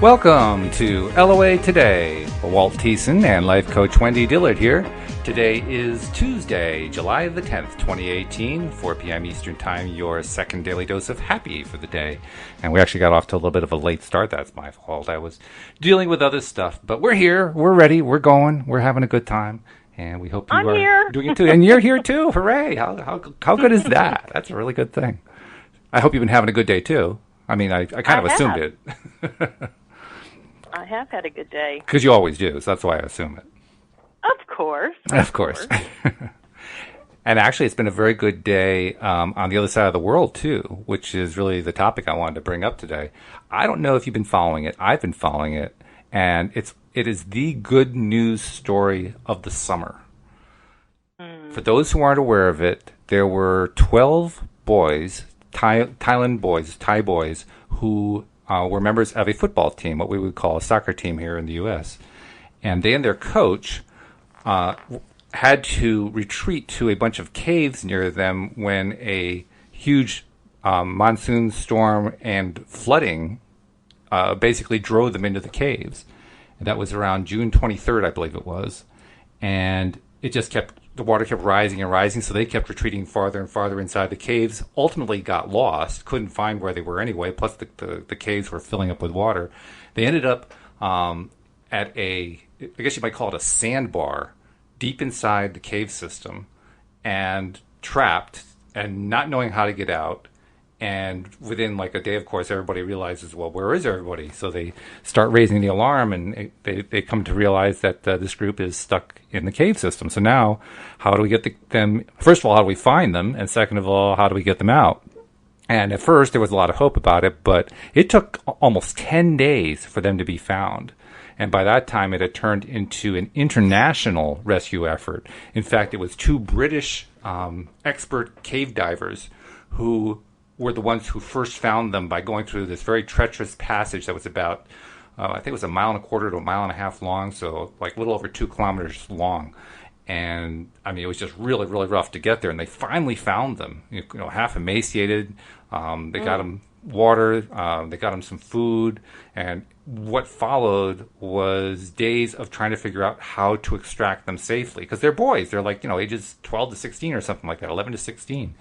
Welcome to LOA Today. Walt Thiessen and life coach Wendy Dillard here. Today is Tuesday, July the 10th, 2018, 4 p.m. Eastern Time, your second daily dose of happy for the day. And we actually got off to a little bit of a late start. That's my fault. I was dealing with other stuff. But we're here. We're ready. We're going. We're having a good time. And we hope you are here. Doing it too. And you're here too. Hooray. How good is that? That's a really good thing. I hope you've been having a good day too. I mean, I kind of assumed it. I have had a good day. Because you always do, so that's why I assume it. Of course. Of course. And actually, it's been a very good day on the other side of the world, too, which is really the topic I wanted to bring up today. I don't know if you've been following it. I've been following it, and it is the good news story of the summer. For those who aren't aware of it, there were 12 boys, Thai boys, who were members of a football team, what we would call a soccer team here in the U.S. And they and their coach had to retreat to a bunch of caves near them when a huge monsoon storm and flooding basically drove them into the caves. And that was around June 23rd, I believe it was. And the water kept rising and rising, so they kept retreating farther and farther inside the caves, ultimately got lost, couldn't find where they were anyway, plus the caves were filling up with water. They ended up at I guess you might call it a sandbar, deep inside the cave system, and trapped, and not knowing how to get out. And within like a day, of course, everybody realizes, well, where is everybody? So they start raising the alarm, and they come to realize that this group is stuck in the cave system. So now, how do we get them? First of all, how do we find them? And second of all, how do we get them out? And at first, there was a lot of hope about it, but it took almost 10 days for them to be found. And by that time, it had turned into an international rescue effort. In fact, it was two British expert cave divers who were the ones who first found them by going through this very treacherous passage that was about, I think it was 1.25 miles to 1.5 miles long, so like a little over 2 kilometers long. And I mean, it was just really, really rough to get there. And they finally found them, half emaciated. They got them water, they got them some food. And what followed was days of trying to figure out how to extract them safely. Because they're boys. They're like, ages 12 to 16 or something like that, 11 to 16.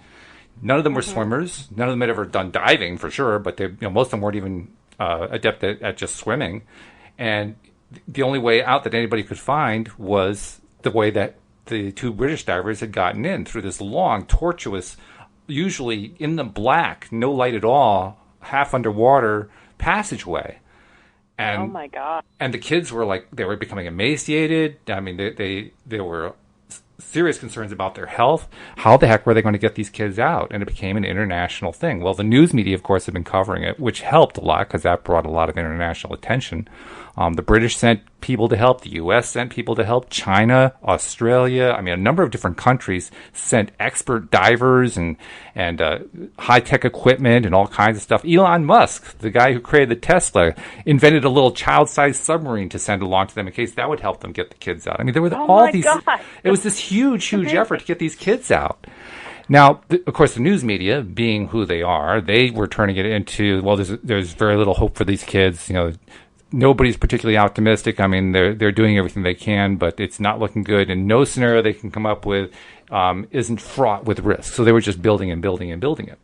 None of them were swimmers. None of them had ever done diving for sure, but most of them weren't even adept at just swimming. And the only way out that anybody could find was the way that the two British divers had gotten in, through this long, tortuous, usually in the black, no light at all, half underwater passageway. And, oh my God. And the kids were they were becoming emaciated. I mean, they were serious concerns about their health. How the heck were they going to get these kids out? And it became an international thing. Well, the news media, of course, have been covering it, which helped a lot because that brought a lot of international attention. The British sent people to help. The U.S. sent people to help. China, Australia, I mean, a number of different countries sent expert divers and high-tech equipment and all kinds of stuff. Elon Musk, the guy who created the Tesla, invented a little child-sized submarine to send along to them in case that would help them get the kids out. I mean, there were all these. God. It was this huge effort to get these kids out. Now, of course, the news media, being who they are, they were turning it into, well, there's very little hope for these kids. Nobody's particularly optimistic. I mean, they're doing everything they can, but it's not looking good. And no scenario they can come up with isn't fraught with risk. So they were just building and building and building it.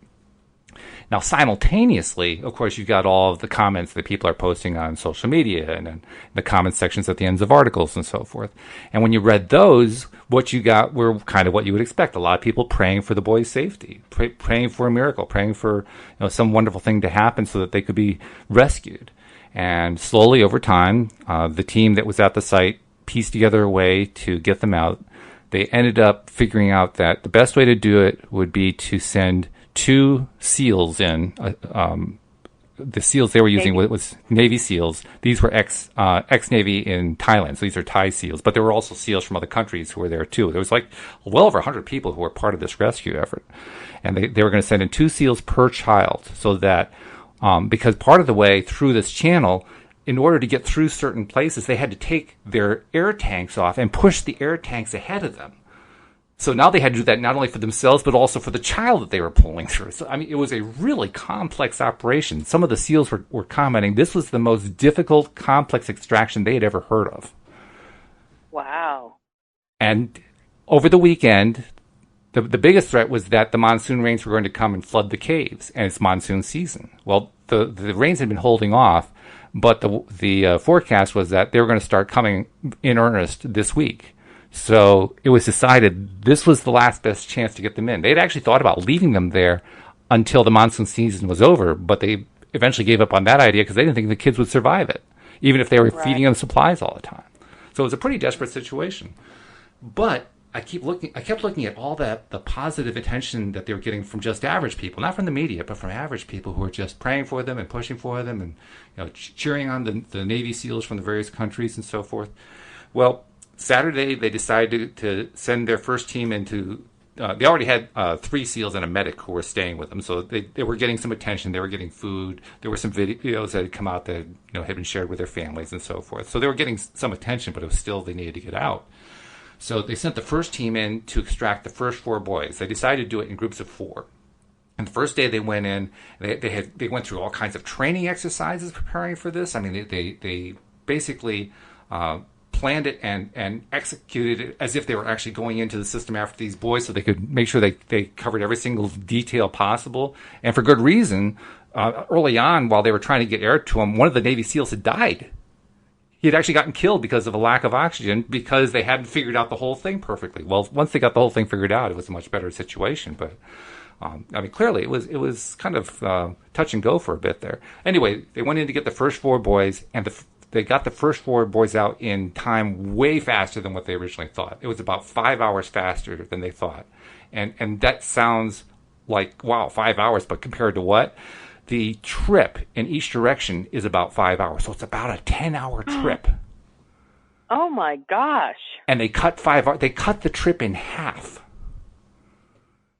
Now, simultaneously, of course, you've got all of the comments that people are posting on social media and the comment sections at the ends of articles and so forth. And when you read those, what you got were kind of what you would expect. A lot of people praying for the boys' safety, praying for a miracle, praying for some wonderful thing to happen so that they could be rescued. And slowly over time, the team that was at the site pieced together a way to get them out. They ended up figuring out that the best way to do it would be to send 2 SEALs in. The SEALs they were using was Navy SEALs. These were ex-Navy in Thailand, so these are Thai SEALs. But there were also SEALs from other countries who were there too. There was well over 100 people who were part of this rescue effort. And they were going to send in 2 SEALs per child so that because part of the way through this channel, in order to get through certain places, they had to take their air tanks off and push the air tanks ahead of them. So now they had to do that not only for themselves, but also for the child that they were pulling through. So, I mean, it was a really complex operation. Some of the SEALs were commenting this was the most difficult, complex extraction they had ever heard of. Wow. And over the weekend, the biggest threat was that the monsoon rains were going to come and flood the caves, and it's monsoon season. Well, the rains had been holding off, but the forecast was that they were going to start coming in earnest this week. So it was decided this was the last best chance to get them in. They had actually thought about leaving them there until the monsoon season was over, but they eventually gave up on that idea because they didn't think the kids would survive it, even if they were feeding them supplies all the time. So it was a pretty desperate situation. But I kept looking at all the positive attention that they were getting from just average people, not from the media, but from average people who were just praying for them and pushing for them and cheering on the Navy SEALs from the various countries and so forth. Well, Saturday, they decided to send their first team into... they already had 3 SEALs and a medic who were staying with them, so they were getting some attention. They were getting food. There were some videos that had come out that had been shared with their families and so forth. So they were getting some attention, but it was still they needed to get out. So they sent the first team in to extract the first 4 boys. They decided to do it in groups of 4. And the first day they went in, they went through all kinds of training exercises preparing for this. I mean, they basically... planned it and executed it as if they were actually going into the system after these boys so they could make sure they covered every single detail possible. And for good reason, early on, while they were trying to get air to him, one of the Navy SEALs had died. He had actually gotten killed because of a lack of oxygen because they hadn't figured out the whole thing perfectly. Well, once they got the whole thing figured out, it was a much better situation. But, I mean, clearly it was kind of touch and go for a bit there. Anyway, they went in to get the first 4 boys, and they got the first 4 boys out in time way faster than what they originally thought. It was about 5 hours faster than they thought. And that sounds like, wow, 5 hours, but compared to what? The trip in each direction is about 5 hours. So it's about a 10-hour trip. Oh, my gosh. And they cut the trip in half.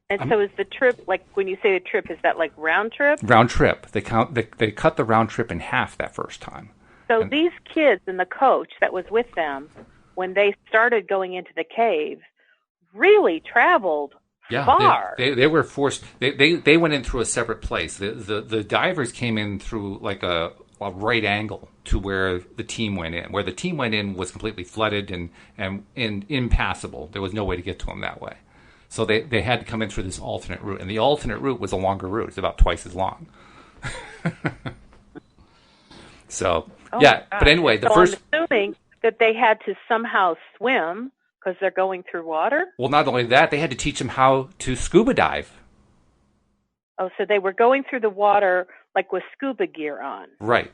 And so is the trip, like when you say the trip, is that like round trip? Round trip. They cut the round trip in half that first time. So these kids and the coach that was with them, when they started going into the cave, really traveled far. They were forced. They went in through a separate place. The divers came in through like a right angle to where the team went in. Where the team went in was completely flooded and impassable. There was no way to get to them that way. So they had to come in through this alternate route. And the alternate route was a longer route. It's about twice as long. So... yeah, but anyway, I'm assuming that they had to somehow swim because they're going through water? Well, not only that, they had to teach them how to scuba dive. Oh, so they were going through the water like with scuba gear on. Right.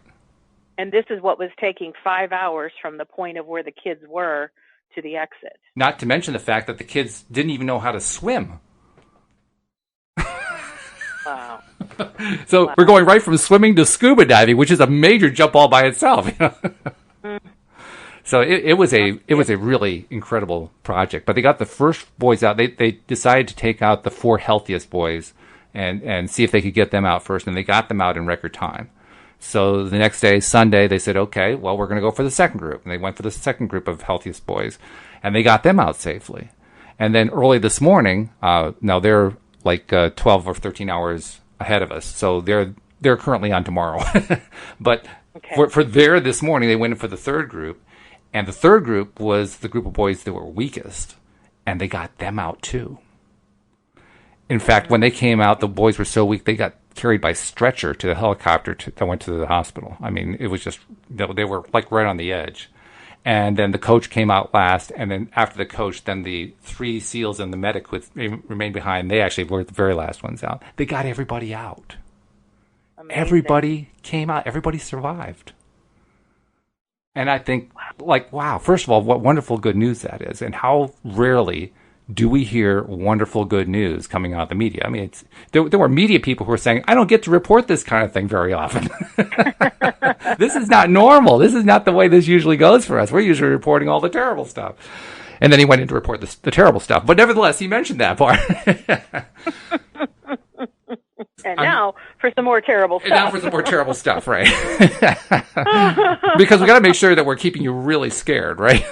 And this is what was taking 5 hours from the point of where the kids were to the exit. Not to mention the fact that the kids didn't even know how to swim. Wow. So we're going right from swimming to scuba diving, which is a major jump all by itself. So it was a really incredible project. But they got the first boys out. They decided to take out the 4 healthiest boys and see if they could get them out first. And they got them out in record time. So the next day, Sunday, they said, okay, well, we're going to go for the second group. And they went for the second group of healthiest boys. And they got them out safely. And then early this morning, now they're like 12 or 13 hours ahead of us. So they're currently on tomorrow. But for this morning, they went in for the third group. And the third group was the group of boys that were weakest. And they got them out too. In fact, when they came out, the boys were so weak, they got carried by stretcher to the helicopter that went to the hospital. I mean, it was just, they were like right on the edge. And then the coach came out last, and then after the coach, then the 3 SEALs and the medic would remain behind. They actually were the very last ones out. They got everybody out. Amazing. Everybody came out. Everybody survived. And I think, like, wow, first of all, what wonderful good news that is. And how rarely do we hear wonderful good news coming out of the media? I mean, there were media people who were saying, I don't get to report this kind of thing very often. This is not normal. This is not the way this usually goes for us. We're usually reporting all the terrible stuff. And then he went in to report the terrible stuff. But nevertheless, he mentioned that part. And now for some more terrible stuff. And now for some more terrible stuff, right? Because we got to make sure that we're keeping you really scared, right?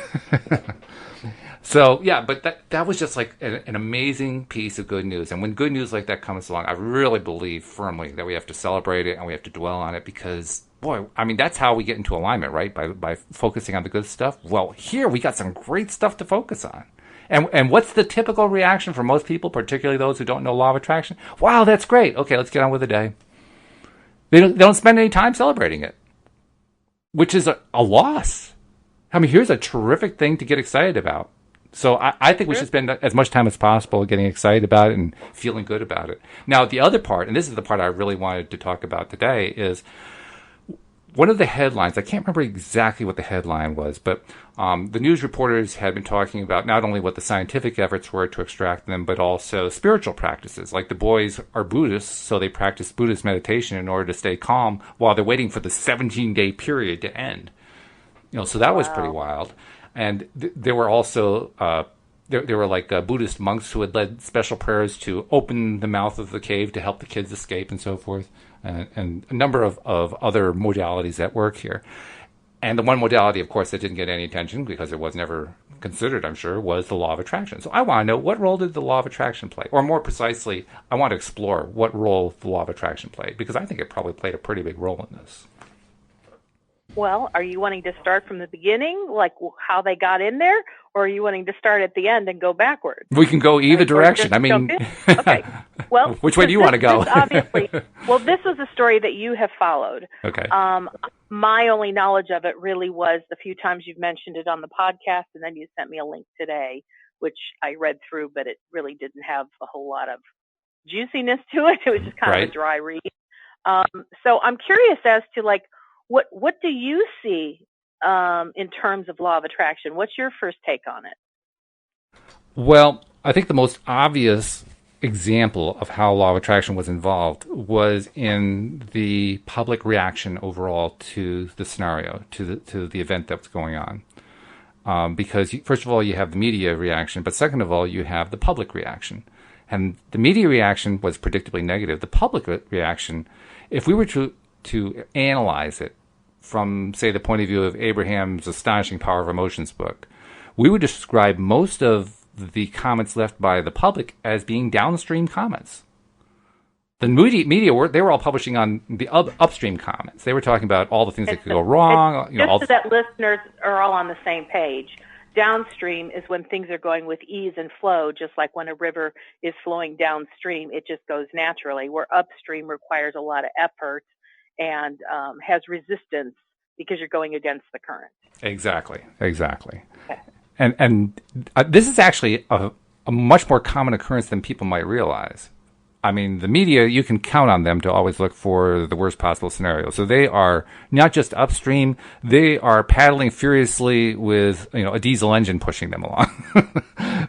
So yeah, but that was just like an amazing piece of good news. And when good news like that comes along, I really believe firmly that we have to celebrate it and we have to dwell on it because, boy, I mean, that's how we get into alignment, right? By focusing on the good stuff. Well, here we got some great stuff to focus on. And what's the typical reaction for most people, particularly those who don't know law of attraction? Wow, that's great. Okay, let's get on with the day. They don't spend any time celebrating it, which is a loss. I mean, here's a terrific thing to get excited about. So I think we should spend as much time as possible getting excited about it and feeling good about it. Now, the other part, and this is the part I really wanted to talk about today, is one of the headlines. I can't remember exactly what the headline was, but the news reporters had been talking about not only what the scientific efforts were to extract them, but also spiritual practices. Like the boys are Buddhists, so they practice Buddhist meditation in order to stay calm while they're waiting for the 17-day period to end. So that was pretty wild. And there were also there were like Buddhist monks who had led special prayers to open the mouth of the cave to help the kids escape and so forth, and a number of other modalities at work here. And the one modality, of course, that didn't get any attention because it was never considered, I'm sure, was the law of attraction. So I want to know, what role did the law of attraction play? Or more precisely, I want to explore what role the law of attraction played, because I think it probably played a pretty big role in this. Well, are you wanting to start from the beginning, like how they got in there, or are you wanting to start at the end and go backwards? We can go either direction. I mean, okay. Well, which way do you want to go? Obviously, well, this was a story that you have followed. Okay. My only knowledge of it really was the few times you've mentioned it on the podcast, and then you sent me a link today, which I read through, but it really didn't have a whole lot of juiciness to it. It was just kind of a dry read. So I'm curious as to what do you see in terms of law of attraction? What's your first take on it? Well, I think the most obvious example of how law of attraction was involved was in the public reaction overall to the scenario, to the event that was going on. Because first of all, you have the media reaction, but second of all, you have the public reaction. And the media reaction was predictably negative. The public reaction, if we were to analyze it from, say, the point of view of Abraham's Astonishing Power of Emotions book, we would describe most of the comments left by the public as being downstream comments. The media they were all publishing on the upstream comments. They were talking about all the things that could go wrong. So that listeners are all on the same page. Downstream is when things are going with ease and flow, just like when a river is flowing downstream, it just goes naturally, where upstream requires a lot of effort and has resistance because you're going against the current. Exactly. Okay. And this is actually a much more common occurrence than people might realize. I mean, the media, you can count on them to always look for the worst possible scenario. So they are not just upstream, they are paddling furiously with, a diesel engine pushing them along.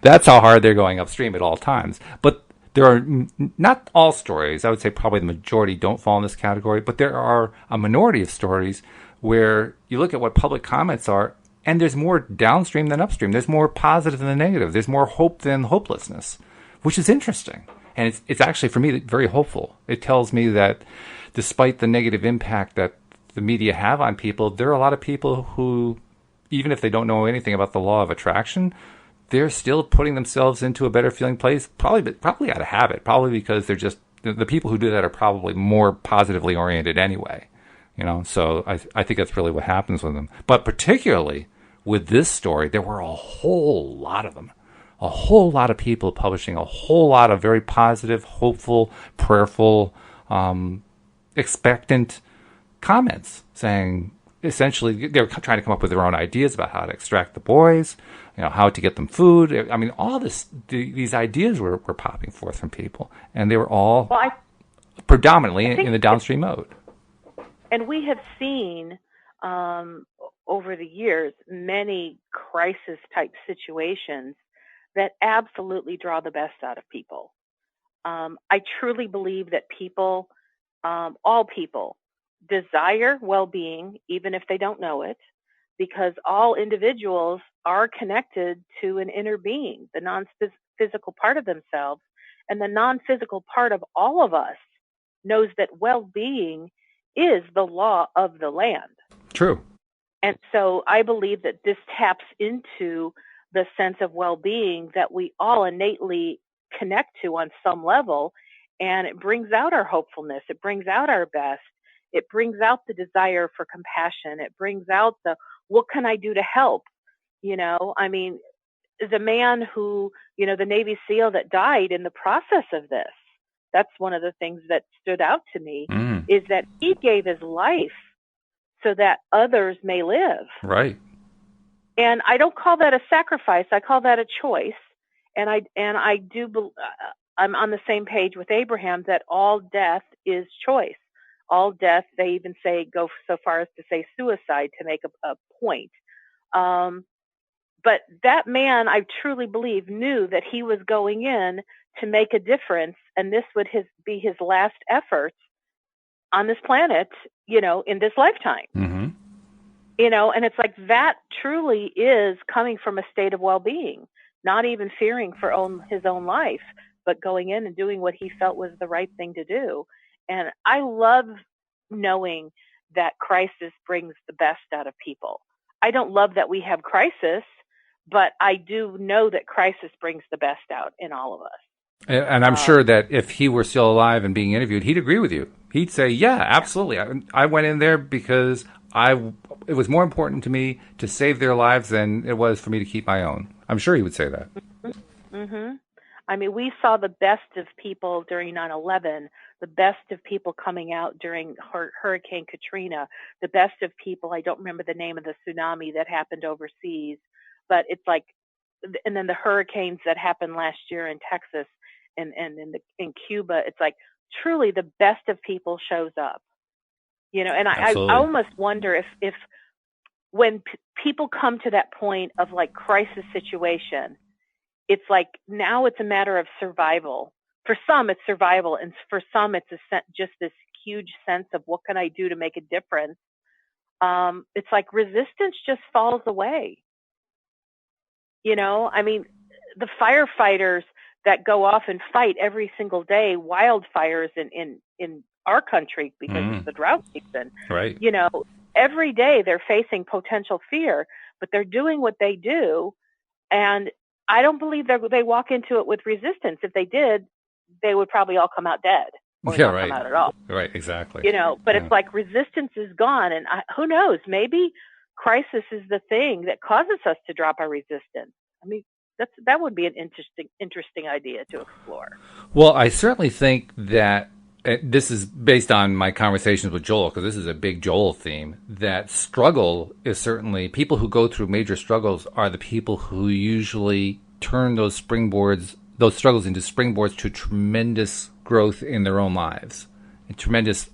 That's how hard they're going upstream at all times. But there are not all stories, I would say probably the majority don't fall in this category, but there are a minority of stories where you look at what public comments are, and there's more downstream than upstream. There's more positive than negative. There's more hope than hopelessness, which is interesting. And it's actually, for me, very hopeful. It tells me that despite the negative impact that the media have on people, there are a lot of people who, even if they don't know anything about the law of attraction, they're still putting themselves into a better feeling place, probably out of habit, probably because they're just, the people who do that are probably more positively oriented anyway. So I think that's really what happens with them. But particularly with this story, there were a whole lot of them. A whole lot of people publishing a whole lot of very positive, hopeful, prayerful, expectant comments, saying essentially they were trying to come up with their own ideas about how to extract the boys, how to get them food. I mean, all these ideas were popping forth from people, and they were all predominantly in the downstream mode. And we have seen over the years many crisis-type situations that absolutely draw the best out of people. I truly believe that people, all people, desire well-being, even if they don't know it, because all individuals are connected to an inner being, the non-physical part of themselves, and the non-physical part of all of us knows that well-being is the law of the land. True. And so I believe that this taps into the sense of well-being that we all innately connect to on some level. And it brings out our hopefulness. It brings out our best. It brings out the desire for compassion. It brings out the, what can I do to help? I mean, the man who, the Navy SEAL that died in the process of this, that's one of the things that stood out to me, is that he gave his life so that others may live. Right. And I don't call that a sacrifice. I call that a choice. And I do, I'm on the same page with Abraham that all death is choice. All death, they even go so far as to say suicide to make a point. But that man, I truly believe, knew that he was going in to make a difference, and this would be his last effort on this planet, in this lifetime. Mm-hmm. And it's like that truly is coming from a state of well-being, not even fearing for his own life, but going in and doing what he felt was the right thing to do. And I love knowing that crisis brings the best out of people. I don't love that we have crisis, but I do know that crisis brings the best out in all of us. And I'm sure that if he were still alive and being interviewed, he'd agree with you. He'd say, yeah, absolutely. I went in there because it was more important to me to save their lives than it was for me to keep my own. I'm sure he would say that. Mm-hmm. I mean, we saw the best of people during 9/11, the best of people coming out during Hurricane Katrina, the best of people. I don't remember the name of the tsunami that happened overseas, but it's like, and then the hurricanes that happened last year in Texas and in Cuba. It's like truly the best of people shows up, and I almost wonder if when people come to that point of like crisis situation, it's like now it's a matter of survival. For some, it's survival, and for some, it's just this huge sense of what can I do to make a difference. It's like resistance just falls away. I mean, the firefighters that go off and fight every single day wildfires in our country because it's the drought season. Right. Every day they're facing potential fear, but they're doing what they do, and I don't believe they walk into it with resistance. If they did, they would probably all come out dead or not come out at all. Right, exactly. But it's like resistance is gone, and who knows? Maybe crisis is the thing that causes us to drop our resistance. I mean, that would be an interesting idea to explore. Well, I certainly think that this is based on my conversations with Joel, because this is a big Joel theme, that struggle is certainly, people who go through major struggles are the people who usually turn those struggles into springboards to tremendous growth in their own lives, and tremendous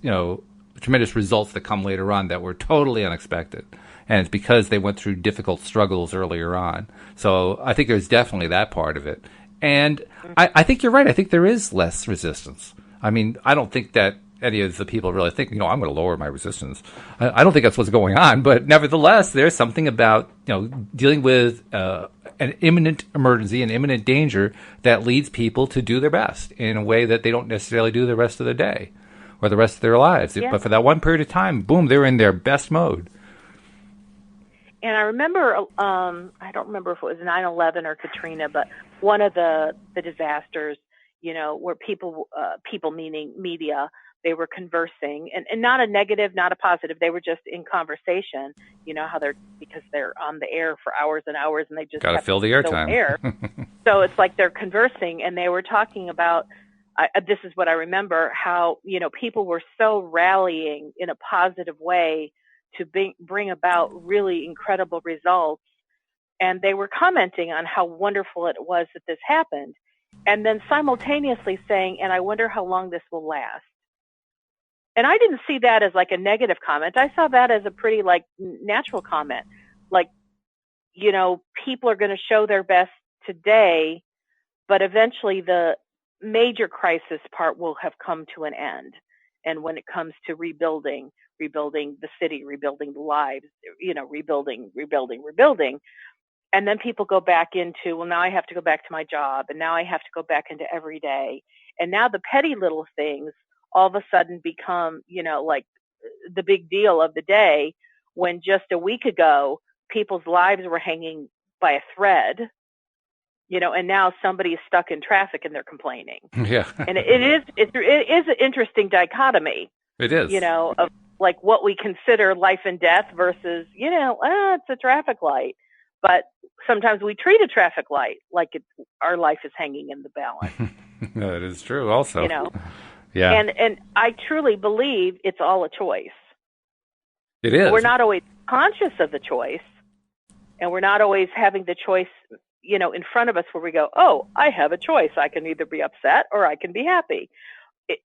results that come later on that were totally unexpected. And it's because they went through difficult struggles earlier on. So I think there's definitely that part of it. And I think you're right. I think there is less resistance. I mean, I don't think that any of the people really think, I'm going to lower my resistance. I don't think that's what's going on. But nevertheless, there's something about, dealing with an imminent emergency, an imminent danger that leads people to do their best in a way that they don't necessarily do the rest of the day or the rest of their lives. Yeah. But for that one period of time, boom, they're in their best mode. And I remember, I don't remember if it was 9/11 or Katrina, but one of the disasters, where people meaning media, they were conversing, and not a negative, not a positive. They were just in conversation. How because they're on the air for hours and hours, and they just got to fill the airtime. So it's like they're conversing, and they were talking about. This is what I remember: how people were so rallying in a positive way to bring about really incredible results. And they were commenting on how wonderful it was that this happened. And then simultaneously saying, and I wonder how long this will last. And I didn't see that as like a negative comment. I saw that as a pretty like natural comment. Like, people are going to show their best today, but eventually the major crisis part will have come to an end. And when it comes to rebuilding the city, rebuilding the lives, rebuilding. And then people go back into, well, now I have to go back to my job, and now I have to go back into every day. And now the petty little things all of a sudden become, like the big deal of the day, when just a week ago, people's lives were hanging by a thread, and now somebody is stuck in traffic and they're complaining. Yeah. And it is an interesting dichotomy. It is. Of like what we consider life and death versus, it's a traffic light. But sometimes we treat a traffic light like our life is hanging in the balance. That is true also. Yeah. And I truly believe it's all a choice. It is. We're not always conscious of the choice, and we're not always having the choice, in front of us where we go, oh, I have a choice. I can either be upset or I can be happy.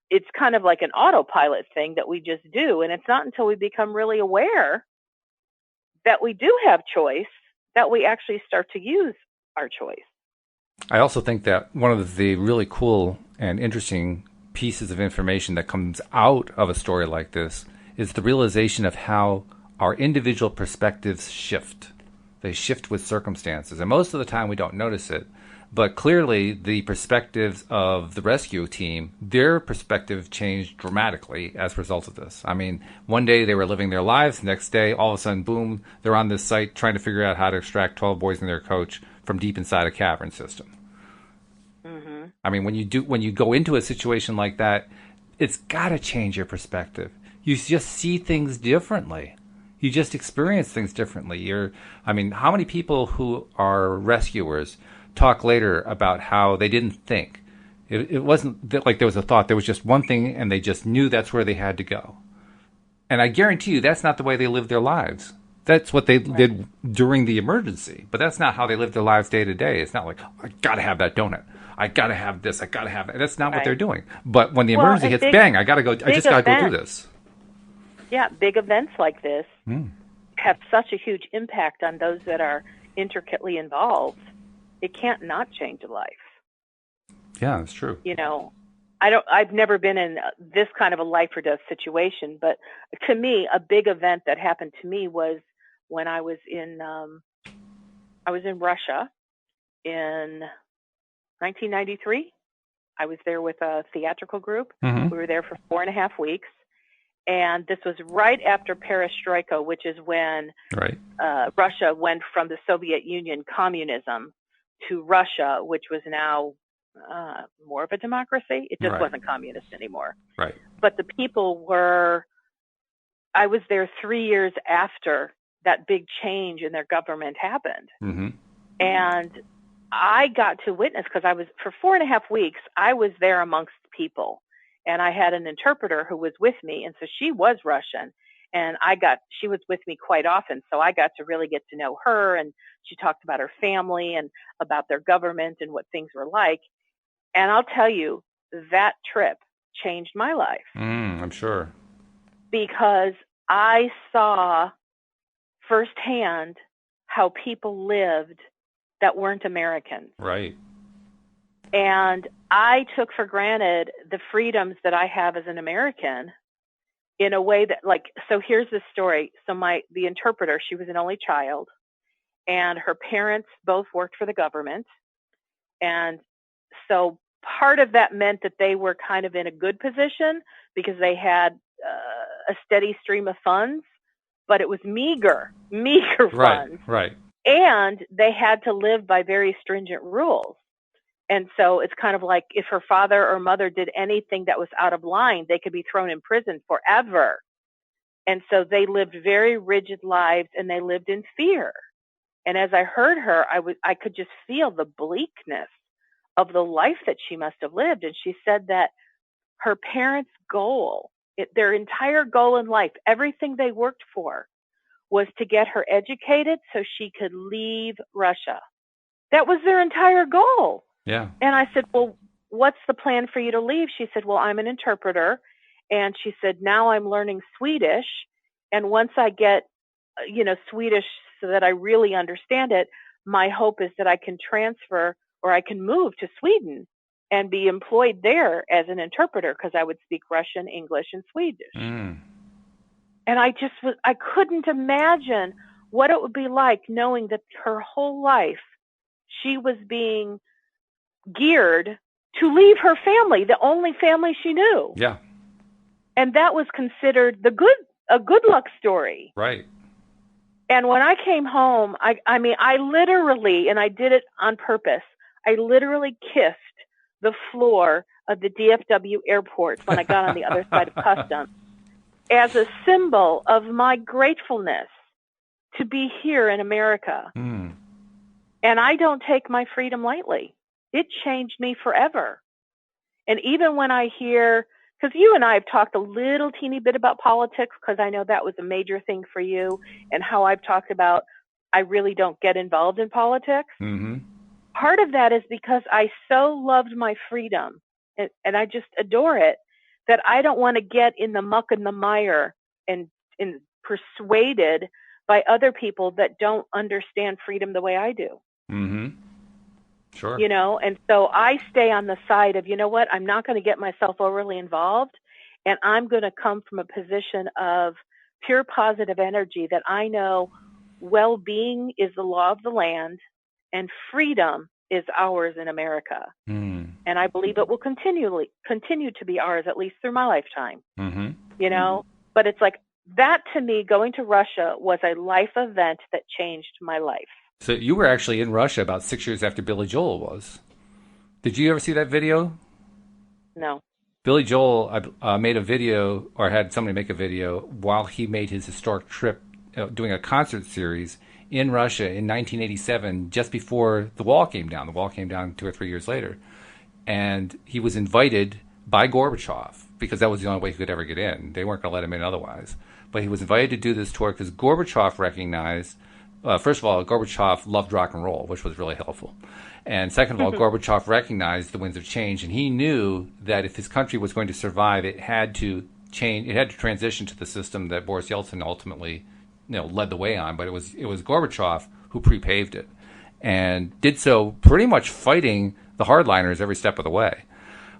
It's kind of like an autopilot thing that we just do. And it's not until we become really aware that we do have choice that we actually start to use our choice. I also think that one of the really cool and interesting pieces of information that comes out of a story like this is the realization of how our individual perspectives shift. They shift with circumstances. And most of the time we don't notice it. But clearly the perspectives of the rescue team, their perspective changed dramatically as a result of this. I mean, one day they were living their lives. The next day, all of a sudden, boom, they're on this site trying to figure out how to extract 12 boys and their coach from deep inside a cavern system. Mm-hmm. I mean, when you go into a situation like that, it's got to change your perspective. You just see things differently. You just experience things differently. How many people who are rescuers talk later about how they didn't think? It wasn't like there was a thought. There was just one thing, and they just knew that's where they had to go. And I guarantee you that's not the way they lived their lives. That's what they did during the emergency. But that's not how they live their lives day to day. It's not like, oh, I got to have that donut. I got to have this. I got to have that. That's not what they're doing. But when the emergency hits, bang, I got to go. I just got to go do this. Yeah, big events like this have such a huge impact on those that are intricately involved. It can't not change a life. Yeah, that's true. I've never been in this kind of a life or death situation, but to me, a big event that happened to me was when I was in Russia in 1993. I was there with a theatrical group. Mm-hmm. We were there for 4.5 weeks. And this was right after Perestroika, which is when Russia went from the Soviet Union communism to Russia, which was now more of a democracy. It just wasn't communist anymore. Right. But the people I was there 3 years after that big change in their government happened. Mm-hmm. And I got to witness, because for 4.5 weeks, I was there amongst people. And I had an interpreter who was with me. And so she was Russian. And she was with me quite often. So I got to really get to know her. And she talked about her family and about their government and what things were like. And I'll tell you, that trip changed my life. I'm sure. Because I saw firsthand how people lived that weren't Americans. Right. And I took for granted the freedoms that I have as an American in a way that, so here's the story. So the interpreter, she was an only child, and her parents both worked for the government. And so part of that meant that they were kind of in a good position because they had a steady stream of funds, but it was meager funds. Right. And they had to live by very stringent rules. And so it's kind of like if her father or mother did anything that was out of line, they could be thrown in prison forever. And so they lived very rigid lives, and they lived in fear. And as I heard her, I could just feel the bleakness of the life that she must have lived. And she said that her parents' goal, their entire goal in life, everything they worked for, was to get her educated so she could leave Russia. That was their entire goal. Yeah. And I said, well, what's the plan for you to leave? She said, well, I'm an interpreter. And she said, now I'm learning Swedish. And once I get, Swedish so that I really understand it, my hope is that I can transfer or I can move to Sweden and be employed there as an interpreter, because I would speak Russian, English, and Swedish. And I couldn't imagine what it would be like knowing that her whole life she was being geared to leave her family, the only family she knew. Yeah. And that was considered a good luck story. Right. And when I came home, I mean, I literally, and I did it on purpose, I literally kissed the floor of the DFW airport when I got on the other side of customs as a symbol of my gratefulness to be here in America. Mm. And I don't take my freedom lightly. It changed me forever. And even when I hear, because you and I have talked a little teeny bit about politics, because I know that was a major thing for you, and how I've talked about I really don't get involved in politics. Mm-hmm. Part of that is because I so loved my freedom, and I just adore it, that I don't want to get in the muck and the mire and persuaded by other people that don't understand freedom the way I do. Mm-hmm. Sure. You know, and so I stay on the side of, you know what, I'm not going to get myself overly involved, and I'm going to come from a position of pure positive energy that I know well-being is the law of the land and freedom is ours in America. Mm. And I believe it will continue to be ours, at least through my lifetime. Mm-hmm. You know, but it's like that to me, going to Russia was a life event that changed my life. So you were actually in Russia about 6 years after Billy Joel was. Did you ever see that video? No. Billy Joel made a video, or had somebody make a video, while he made his historic trip doing a concert series in Russia in 1987, just before the wall came down. The wall came down 2 or 3 years later. And he was invited by Gorbachev, because that was the only way he could ever get in. They weren't going to let him in otherwise. But he was invited to do this tour because Gorbachev recognized, first of all, Gorbachev loved rock and roll, which was really helpful. And second of all, Gorbachev recognized the winds of change, and he knew that if his country was going to survive, it had to change. It had to transition to the system that Boris Yeltsin ultimately, led the way on. But it was Gorbachev who pre-paved it, and did so pretty much fighting the hardliners every step of the way.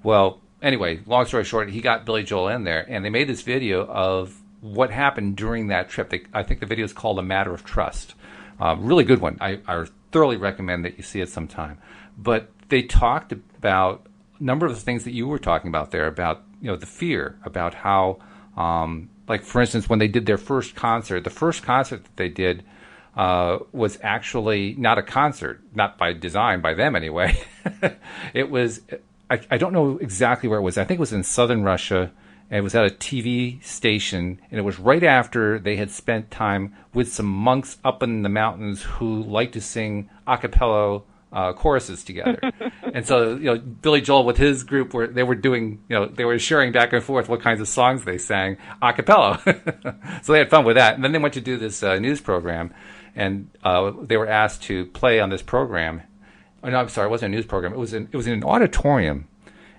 Well, anyway, long story short, he got Billy Joel in there, and they made this video of what happened during that trip. I think the video is called A Matter of Trust. Really good one. I thoroughly recommend that you see it sometime. But they talked about a number of the things that you were talking about there, about the fear, about how, like for instance, when they did their first concert, the first concert that they did was actually not a concert, not by design, by them anyway. It was, I don't know exactly where it was. I think it was in southern Russia. And it was at a TV station, and it was right after they had spent time with some monks up in the mountains who like to sing a cappella choruses together. And so, Billy Joel with his group, they were sharing back and forth what kinds of songs they sang a cappella. So they had fun with that. And then they went to do this news program, and they were asked to play on this program. Oh, no, I'm sorry, it wasn't a news program. It was in an auditorium.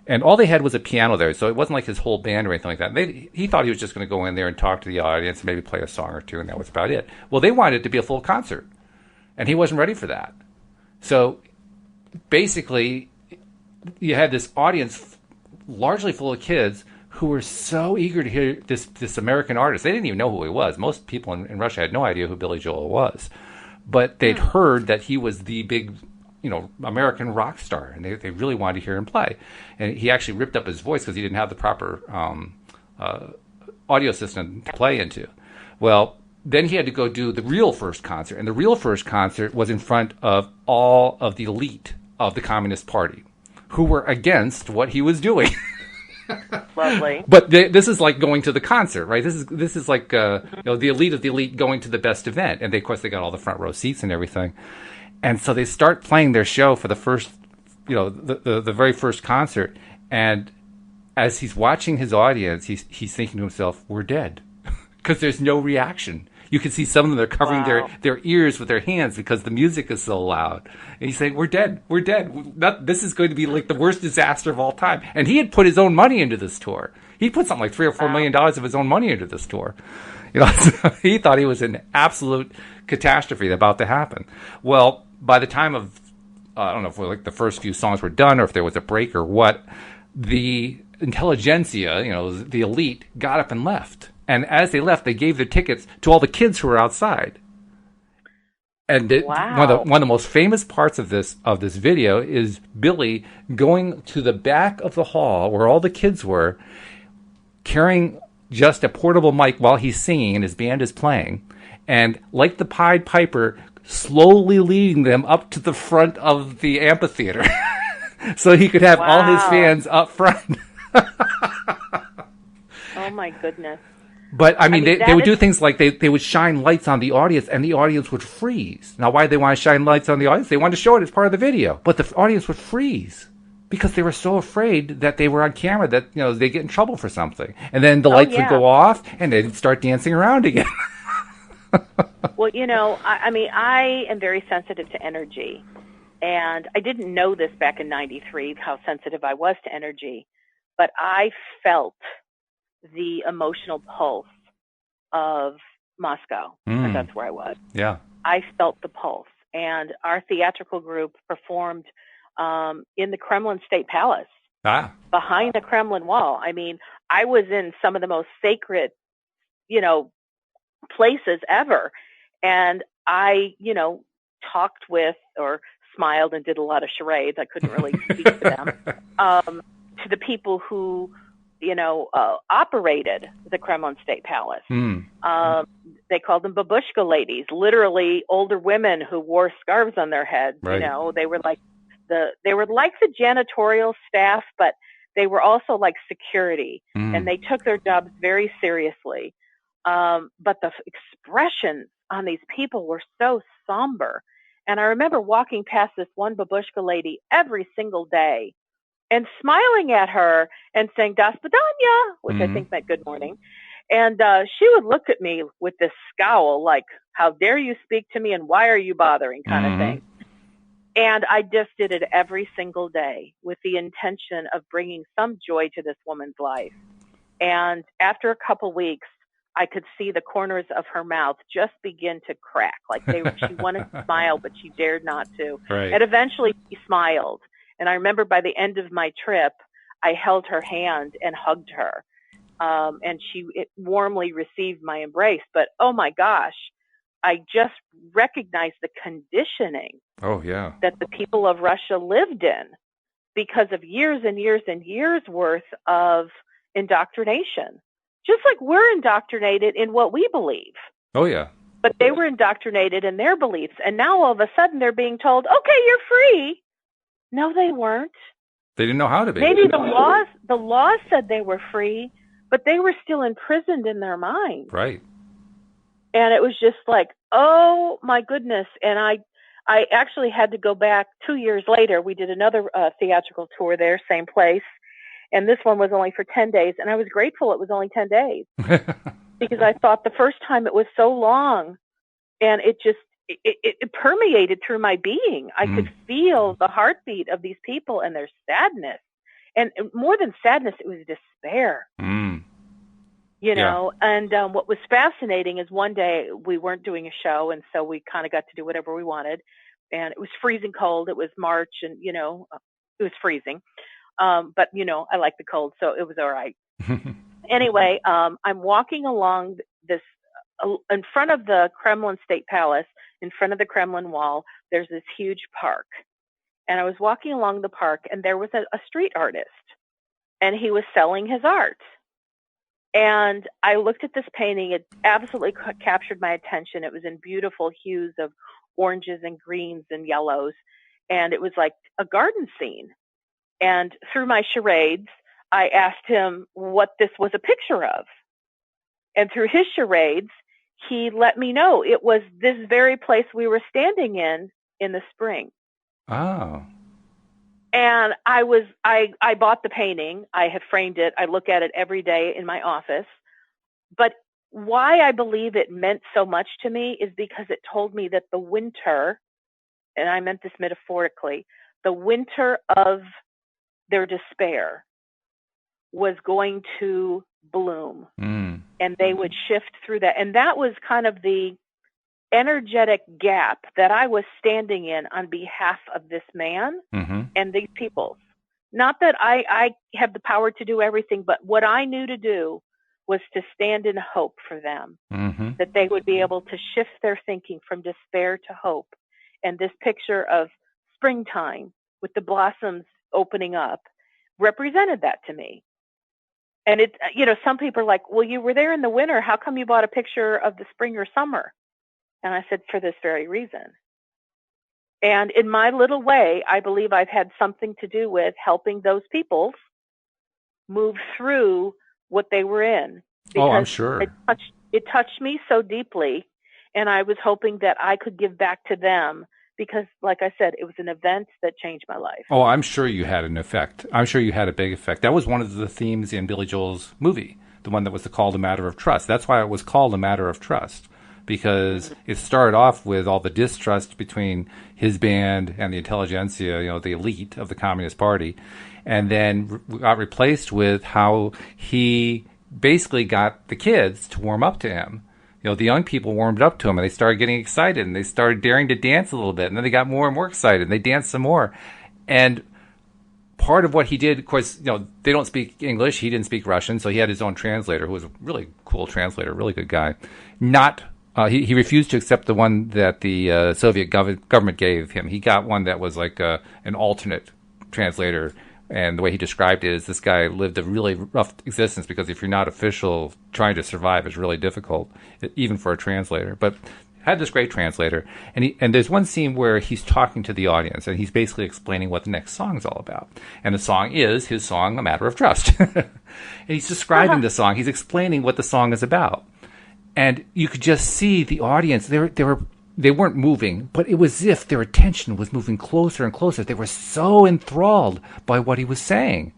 And all they had was a piano there, so it wasn't like his whole band or anything like that. He thought he was just going to go in there and talk to the audience and maybe play a song or two, and that was about it. Well, they wanted it to be a full concert, and he wasn't ready for that. So basically, you had this audience largely full of kids who were so eager to hear this American artist. They didn't even know who he was. Most people in Russia had no idea who Billy Joel was. But they'd heard that he was the big American rock star, and they really wanted to hear him play. And he actually ripped up his voice because he didn't have the proper audio system to play into. Well, then he had to go do the real first concert, and the real first concert was in front of all of the elite of the Communist Party, who were against what he was doing. Lovely. But this is like going to the concert, right? This is like the elite of the elite going to the best event, and of course they got all the front row seats and everything. And so they start playing their show for the first, the very first concert. And as he's watching his audience, he's thinking to himself, "We're dead," because there's no reaction. You can see some of them, they're covering their ears with their hands because the music is so loud. And he's saying, "We're dead. We're dead. This is going to be like the worst disaster of all time." And he had put his own money into this tour. He put something like $3 or $4 million of his own money into this tour. So he thought he was an absolute catastrophe about to happen. Well, by the time of, I don't know if like the first few songs were done or if there was a break or what, the intelligentsia, the elite, got up and left. And as they left, they gave their tickets to all the kids who were outside. And one of the most famous parts of this video is Billy going to the back of the hall where all the kids were, carrying just a portable mic while he's singing and his band is playing, and like the Pied Piper, slowly leading them up to the front of the amphitheater so he could have all his fans up front. Oh my goodness. But I mean they would do things like they would shine lights on the audience, and the audience would freeze. Now, why did they want to shine lights on the audience? They wanted to show it as part of the video, but the audience would freeze because they were so afraid that they were on camera that they get in trouble for something, and then the lights would go off, and they'd start dancing around again. Well, I am very sensitive to energy, and I didn't know this back in '93 how sensitive I was to energy, but I felt the emotional pulse of Moscow, and that's where I was. Yeah. I felt the pulse, and our theatrical group performed in the Kremlin State Palace, behind the Kremlin Wall. I mean, I was in some of the most sacred, places ever, and I, talked with or smiled and did a lot of charades. I couldn't really speak to them. To the people who operated the Kremlin State Palace. They called them babushka ladies, literally older women who wore scarves on their heads. Right. They were like the janitorial staff, but they were also like security, and they took their jobs very seriously. But the expressions on these people were so somber. And I remember walking past this one babushka lady every single day and smiling at her and saying, Das Padanya, which I think meant good morning. And she would look at me with this scowl, like, how dare you speak to me and why are you bothering, kind of thing. And I just did it every single day with the intention of bringing some joy to this woman's life. And after a couple weeks, I could see the corners of her mouth just begin to crack. Like she wanted to smile, but she dared not to. Right. And eventually she smiled. And I remember by the end of my trip, I held her hand and hugged her. And she warmly received my embrace. But, oh, my gosh, I just recognized the conditioning that the people of Russia lived in because of years and years and years worth of indoctrination. Just like we're indoctrinated in what we believe. Oh, yeah. But they were indoctrinated in their beliefs. And now all of a sudden they're being told, okay, you're free. No, they weren't. They didn't know how to be. Maybe the laws said they were free, but they were still imprisoned in their mind. Right. And it was just like, oh my goodness. And I actually had to go back 2 years later. We did another theatrical tour there, same place. And this one was only for 10 days. And I was grateful it was only 10 days because I thought the first time it was so long, and it just, it permeated through my being. I could feel the heartbeat of these people and their sadness. And more than sadness, it was despair. And what was fascinating is one day we weren't doing a show, and so we kind of got to do whatever we wanted. And it was freezing cold. It was March, and, it was freezing. But, I like the cold, so it was all right. Anyway, I'm walking along this, in front of the Kremlin State Palace, in front of the Kremlin Wall, there's this huge park. And I was walking along the park, and there was a street artist, and he was selling his art. And I looked at this painting. It absolutely captured my attention. It was in beautiful hues of oranges and greens and yellows. And it was like a garden scene. And through my charades, I asked him what this was a picture of. And through his charades, he let me know it was this very place we were standing in the spring. Oh. And I bought the painting. I have framed it. I look at it every day in my office. But why I believe it meant so much to me is because it told me that the winter, and I meant this metaphorically, the winter of their despair was going to bloom. And they would shift through that. And that was kind of the energetic gap that I was standing in on behalf of this man and these peoples. Not that I have the power to do everything, but what I knew to do was to stand in hope for them, that they would be able to shift their thinking from despair to hope. And this picture of springtime with the blossoms opening up represented that to me. And it, some people are like, well, you were there in the winter. How come you bought a picture of the spring or summer? And I said, for this very reason. And in my little way, I believe I've had something to do with helping those people move through what they were in. Oh, I'm Because sure. it touched me so deeply, and I was hoping that I could give back to them because, like I said, it was an event that changed my life. Oh, I'm sure you had an effect. I'm sure you had a big effect. That was one of the themes in Billy Joel's movie, the one that was called A Matter of Trust. That's why it was called A Matter of Trust, because it started off with all the distrust between his band and the intelligentsia, the elite of the Communist Party, and then got replaced with how he basically got the kids to warm up to him. The young people warmed up to him, and they started getting excited, and they started daring to dance a little bit, and then they got more and more excited, and they danced some more. And part of what he did, of course, they don't speak English. He didn't speak Russian, so he had his own translator, who was a really cool translator, really good guy. He refused to accept the one that the Soviet government gave him. He got one that was like an alternate translator. And the way he described it is this guy lived a really rough existence because if you're not official, trying to survive is really difficult, even for a translator. But had this great translator. And there's one scene where he's talking to the audience, and he's basically explaining what the next song's all about. And the song is his song, A Matter of Trust. And he's describing the song. He's explaining what the song is about. And you could just see the audience. They weren't moving, but it was as if their attention was moving closer and closer. They were so enthralled by what he was saying.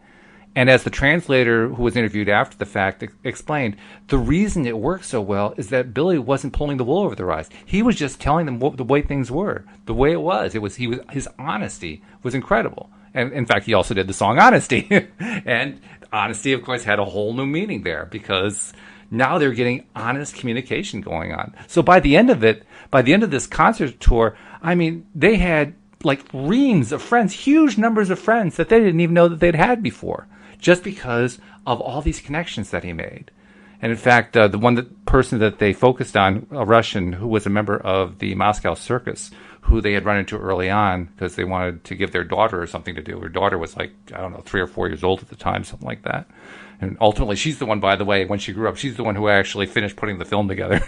And as the translator who was interviewed after the fact explained, the reason it worked so well is that Billy wasn't pulling the wool over their eyes. He was just telling them the way things were, the way it was. His honesty was incredible. And in fact, he also did the song Honesty. And honesty, of course, had a whole new meaning there because now they're getting honest communication going on. So by the end of this concert tour, I mean, they had like reams of friends, huge numbers of friends that they didn't even know that they'd had before, just because of all these connections that he made. And in fact, the person that they focused on, a Russian who was a member of the Moscow Circus, who they had run into early on because they wanted to give their daughter something to do. Her daughter was like, 3 or 4 years old at the time, something like that. And ultimately, she's the one, by the way, when she grew up, she's the one who actually finished putting the film together,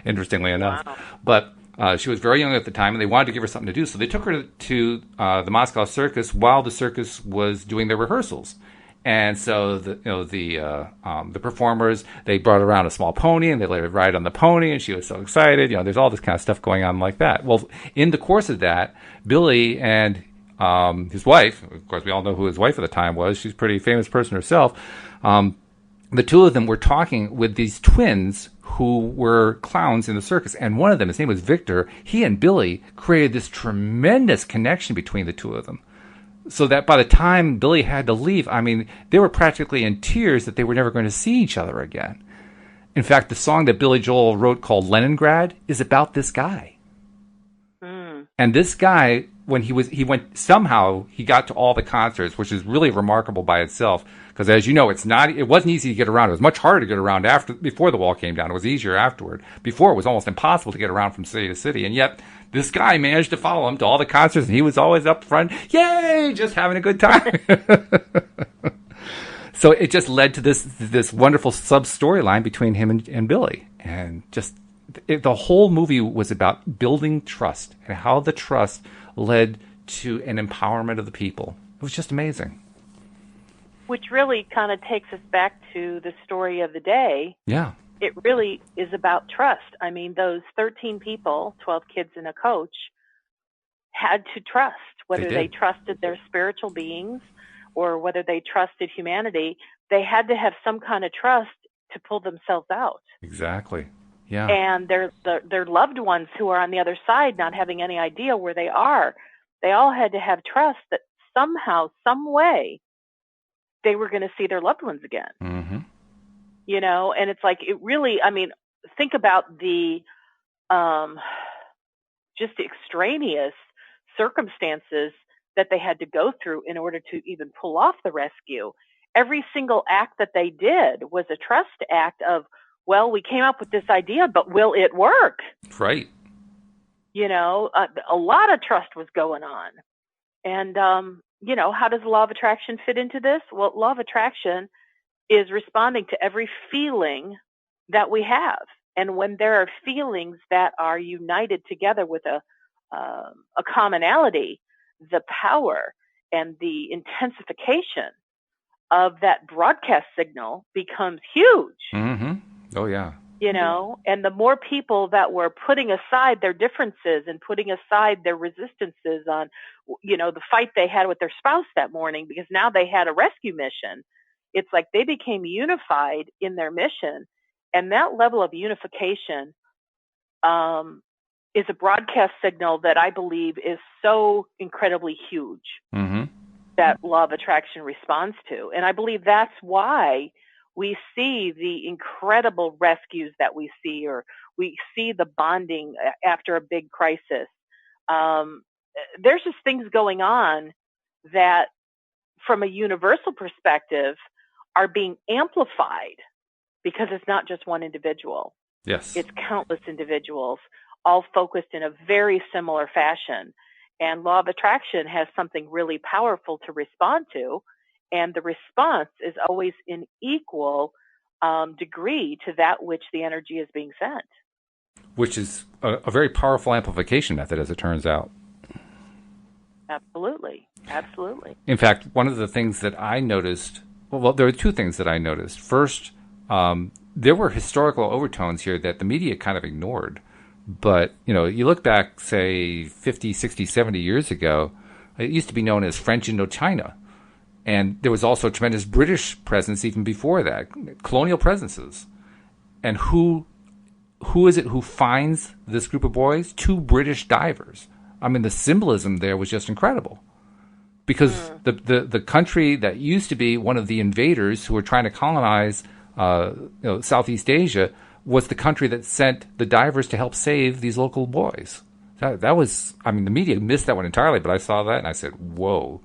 interestingly enough. Wow. But she was very young at the time, and they wanted to give her something to do. So they took her to the Moscow Circus while the circus was doing their rehearsals. And so the performers, they brought around a small pony, and they let her ride on the pony, and she was so excited. There's all this kind of stuff going on like that. Well, in the course of that, Billy and his wife, of course, we all know who his wife at the time was. She's a pretty famous person herself. The two of them were talking with these twins who were clowns in the circus. And one of them, his name was Victor, he and Billy created this tremendous connection between the two of them. So that by the time Billy had to leave, I mean, they were practically in tears that they were never going to see each other again. In fact, the song that Billy Joel wrote called Leningrad is about this guy. Mm. And this guy, when he got to all the concerts, which is really remarkable by itself. Because as you know, it wasn't easy to get around. It was much harder to get around before the wall came down. It was easier afterward. Before, it was almost impossible to get around from city to city. And yet, this guy managed to follow him to all the concerts, and he was always up front. Yay! Just having a good time. So it just led to this wonderful sub-storyline between him and Billy. And the whole movie was about building trust and how the trust led to an empowerment of the people. It was just amazing. Which really kind of takes us back to the story of the day. Yeah. It really is about trust. I mean, those 13 people, 12 kids and a coach, had to trust, whether they trusted their spiritual beings or whether they trusted humanity. They had to have some kind of trust to pull themselves out. Exactly. Yeah. And their loved ones who are on the other side, not having any idea where they are, they all had to have trust that somehow, some way, they were going to see their loved ones again. Mm-hmm. And it's like, it really, I mean, think about the just extraneous circumstances that they had to go through in order to even pull off the rescue. Every single act that they did was a trust act of, well, we came up with this idea, but will it work? Right. A lot of trust was going on. And, how does the law of attraction fit into this? Well, law of attraction is responding to every feeling that we have. And when there are feelings that are united together with a commonality, the power and the intensification of that broadcast signal becomes huge. Mm-hmm. Oh, yeah. You know, and the more people that were putting aside their differences and putting aside their resistances on, you know, the fight they had with their spouse that morning, because now they had a rescue mission. It's like they became unified in their mission. And that level of unification is a broadcast signal that I believe is so incredibly huge that law of attraction responds to. And I believe that's why we see the incredible rescues that we see, or we see the bonding after a big crisis. There's just things going on that, from a universal perspective, are being amplified because it's not just one individual. Yes. It's countless individuals, all focused in a very similar fashion. And law of attraction has something really powerful to respond to. And the response is always in equal degree to that which the energy is being sent. Which is a very powerful amplification method, as it turns out. Absolutely. Absolutely. In fact, one of the things that I noticed, well, there were two things that I noticed. First, there were historical overtones here that the media kind of ignored. But, you know, you look back, say, 50, 60, 70 years ago, it used to be known as French Indochina. And there was also a tremendous British presence even before that, colonial presences. And who is it who finds this group of boys? 2 British divers. I mean, the symbolism there was just incredible. Because the country that used to be one of the invaders who were trying to colonize Southeast Asia was the country that sent the divers to help save these local boys. That was, I mean, the media missed that one entirely, but I saw that and I said, whoa.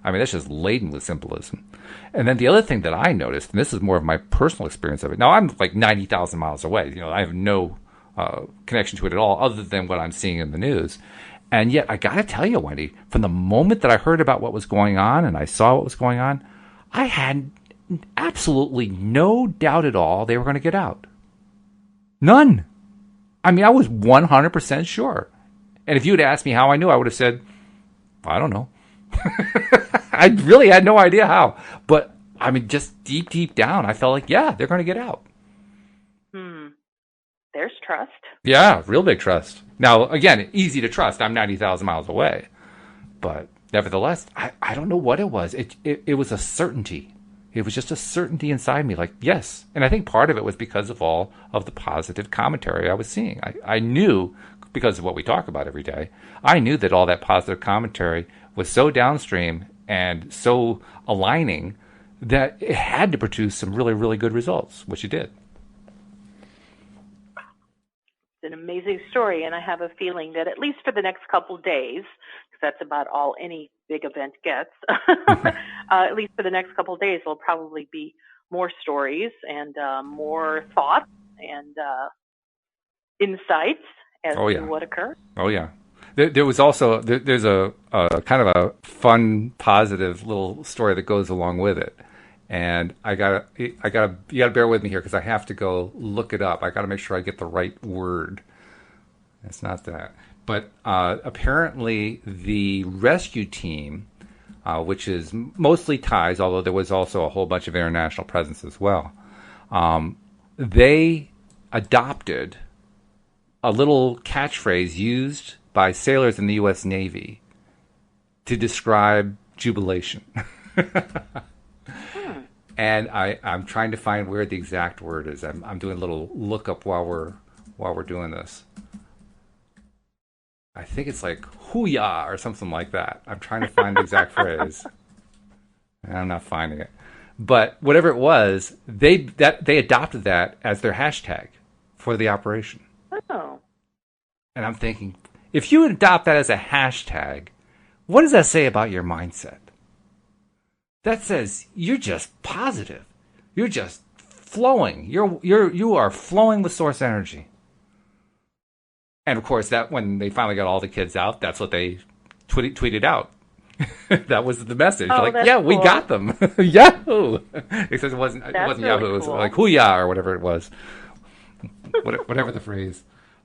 I mean, that's just laden with symbolism. And then the other thing that I noticed, and this is more of my personal experience of it. Now, I'm like 90,000 miles away. You know, I have no connection to it at all other than what I'm seeing in the news. And yet, I got to tell you, Wendy, from the moment that I heard about what was going on and I saw what was going on, I had absolutely no doubt at all they were going to get out. None. I mean, I was 100% sure. And if you had asked me how I knew, I would have said, I don't know. I really had no idea how. But, I mean, just deep down, I felt like, yeah, they're going to get out. There's trust. Yeah, real big trust. Now, again, easy to trust. I'm 90,000 miles away. But nevertheless, I don't know what it was. It was a certainty. It was just a certainty inside me, like, yes. And I think part of it was because of all of the positive commentary I was seeing. I knew, because of what we talk about every day, I knew that all that positive commentary was so downstream and so aligning that it had to produce some really, really good results, which it did. It's an amazing story, and I have a feeling that at least for the next couple of days, because that's about all any big event gets, at least for the next couple of days, there'll probably be more stories and more thoughts and insights as to what occurred. Oh, yeah. There was also, there's a kind of a fun, positive little story that goes along with it. And you gotta bear with me here because I have to go look it up. I gotta make sure I get the right word. It's not that. But apparently the rescue team, which is mostly Thais, although there was also a whole bunch of international presence as well, they adopted a little catchphrase used by sailors in the U.S. Navy to describe jubilation. And I'm trying to find where the exact word is. I'm doing a little lookup while we're doing this. I think it's like hoo-yah or something like that. I'm trying to find the exact phrase. And I'm not finding it. But whatever it was, they adopted that as their hashtag for the operation. Oh. And I'm thinking, if you adopt that as a hashtag, what does that say about your mindset? That says you're just positive. You're just flowing. You are flowing with source energy. And of course, that when they finally got all the kids out, that's what they tweeted out. That was the message. Oh, like, that's yeah, cool. we got them. Yahoo! Except it wasn't That's Yahoo. really It was cool. like hoo-yah or whatever it was. Whatever the phrase.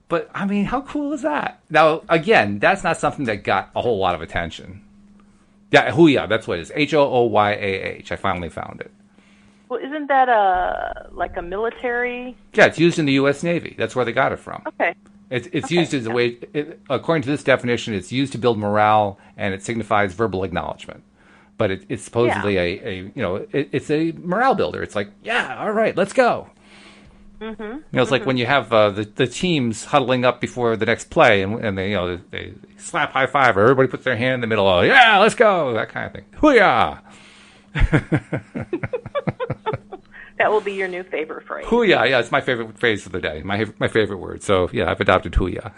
But I mean, how cool is that? Now, again, that's not something that got a whole lot of attention. Yeah, Hooyah, that's what it is. Hooyah. I finally found it. Well, isn't that like a military? Yeah, it's used in the U.S. Navy. That's where they got it from. Okay. It's used as a way, according to this definition, it's used to build morale, and it signifies verbal acknowledgement. But it's supposedly it's a morale builder. It's like, yeah, all right, let's go. It's like when you have the teams huddling up before the next play, and they slap high five, or everybody puts their hand in the middle. Oh, yeah, let's go, that kind of thing. Hooyah! That will be your new favorite phrase. Hooyah, yeah, it's my favorite phrase of the day. My favorite word. So yeah, I've adopted hooyah.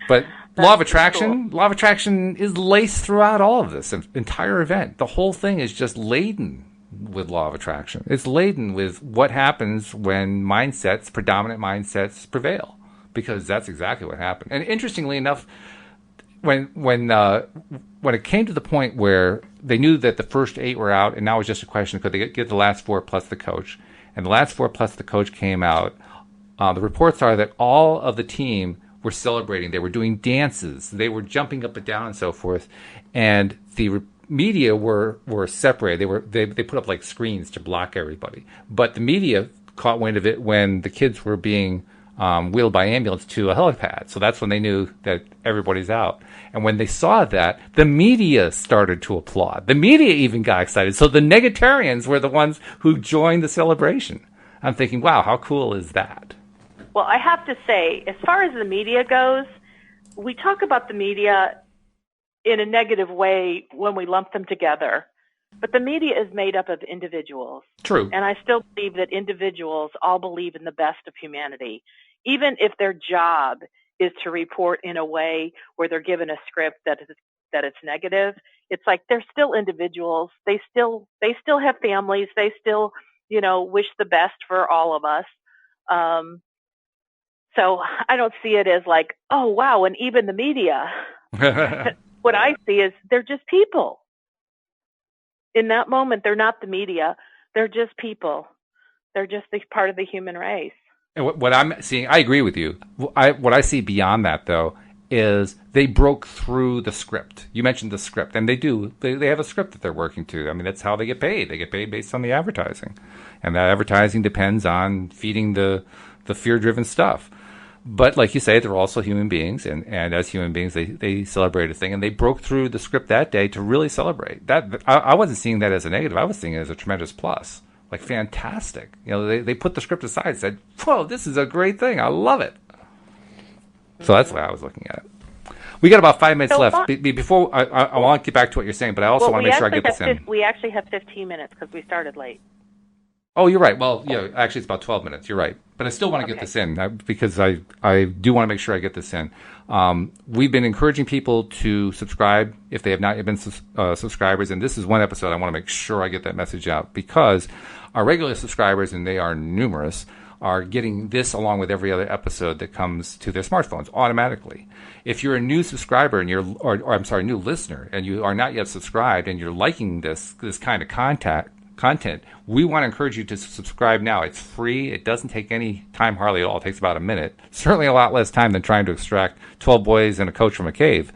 But law of attraction is laced throughout all of this entire event. The whole thing is just laden with law of attraction. It's laden with what happens when predominant mindsets prevail, because that's exactly what happened. And interestingly enough, when it came to the point where they knew that the first 8 were out, and now it was just a question, could they get the last 4 plus the coach? And the last 4 plus the coach came out. The reports are that all of the team were celebrating. They were doing dances. They were jumping up and down and so forth. And the media were separated. They put up like screens to block everybody. But the media caught wind of it when the kids were being wheeled by ambulance to a helipad. So that's when they knew that everybody's out. And when they saw that, the media started to applaud. The media even got excited. So the negatarians were the ones who joined the celebration. I'm thinking, wow, how cool is that? Well, I have to say, as far as the media goes, we talk about the media in a negative way when we lump them together. But the media is made up of individuals. True. And I still believe that individuals all believe in the best of humanity. Even if their job is to report in a way where they're given a script that it's negative, it's like they're still individuals. They still have families. They still, wish the best for all of us. So I don't see it as like, oh, wow, and even the media. What I see is they're just people. In that moment, they're not the media. They're just people. They're just part of the human race. And what I'm seeing, I agree with you. What I see beyond that, though, is they broke through the script. You mentioned the script, and they do. They have a script that they're working to. I mean, that's how they get paid. They get paid based on the advertising. And that advertising depends on feeding the fear-driven stuff. But like you say, they're also human beings, and as human beings, they celebrate a thing, and they broke through the script that day to really celebrate. That I wasn't seeing that as a negative. I was seeing it as a tremendous plus. Like, fantastic. They put the script aside and said, whoa, this is a great thing. I love it. So that's what I was looking at. We got about 5 minutes left. Before I want to get back to what you're saying, but I also want to make sure I get this in. We actually have 15 minutes because we started late. Oh, you're right. Well, yeah, actually, it's about 12 minutes. You're right. But I still want to get this in because I do want to make sure I get this in. We've been encouraging people to subscribe if they have not yet been subscribers. And this is one episode I want to make sure I get that message out, because our regular subscribers, and they are numerous, are getting this along with every other episode that comes to their smartphones automatically. If you're a new subscriber and new listener, and you are not yet subscribed and you're liking this kind of content, we want to encourage you to subscribe now. It's free. It doesn't take any time hardly at all. It takes about a minute. Certainly a lot less time than trying to extract 12 boys and a coach from a cave.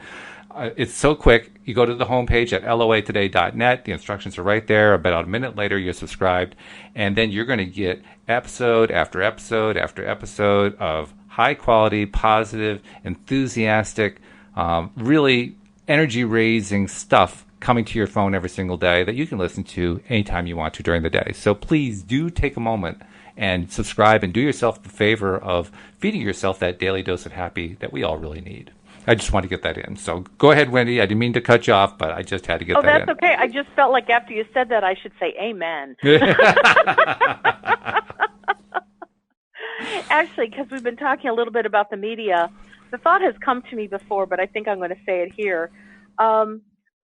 It's so quick. You go to the homepage at loatoday.net. The instructions are right there. About a minute later, you're subscribed. And then you're going to get episode after episode after episode of high-quality, positive, enthusiastic, really energy-raising stuff coming to your phone every single day that you can listen to anytime you want to during the day. So please do take a moment and subscribe and do yourself the favor of feeding yourself that daily dose of happy that we all really need. I just want to get that in. So go ahead, Wendy. I didn't mean to cut you off, but I just had to get that in. Oh, that's okay. I just felt like after you said that, I should say amen. Actually, because we've been talking a little bit about the media, the thought has come to me before, but I think I'm going to say it here.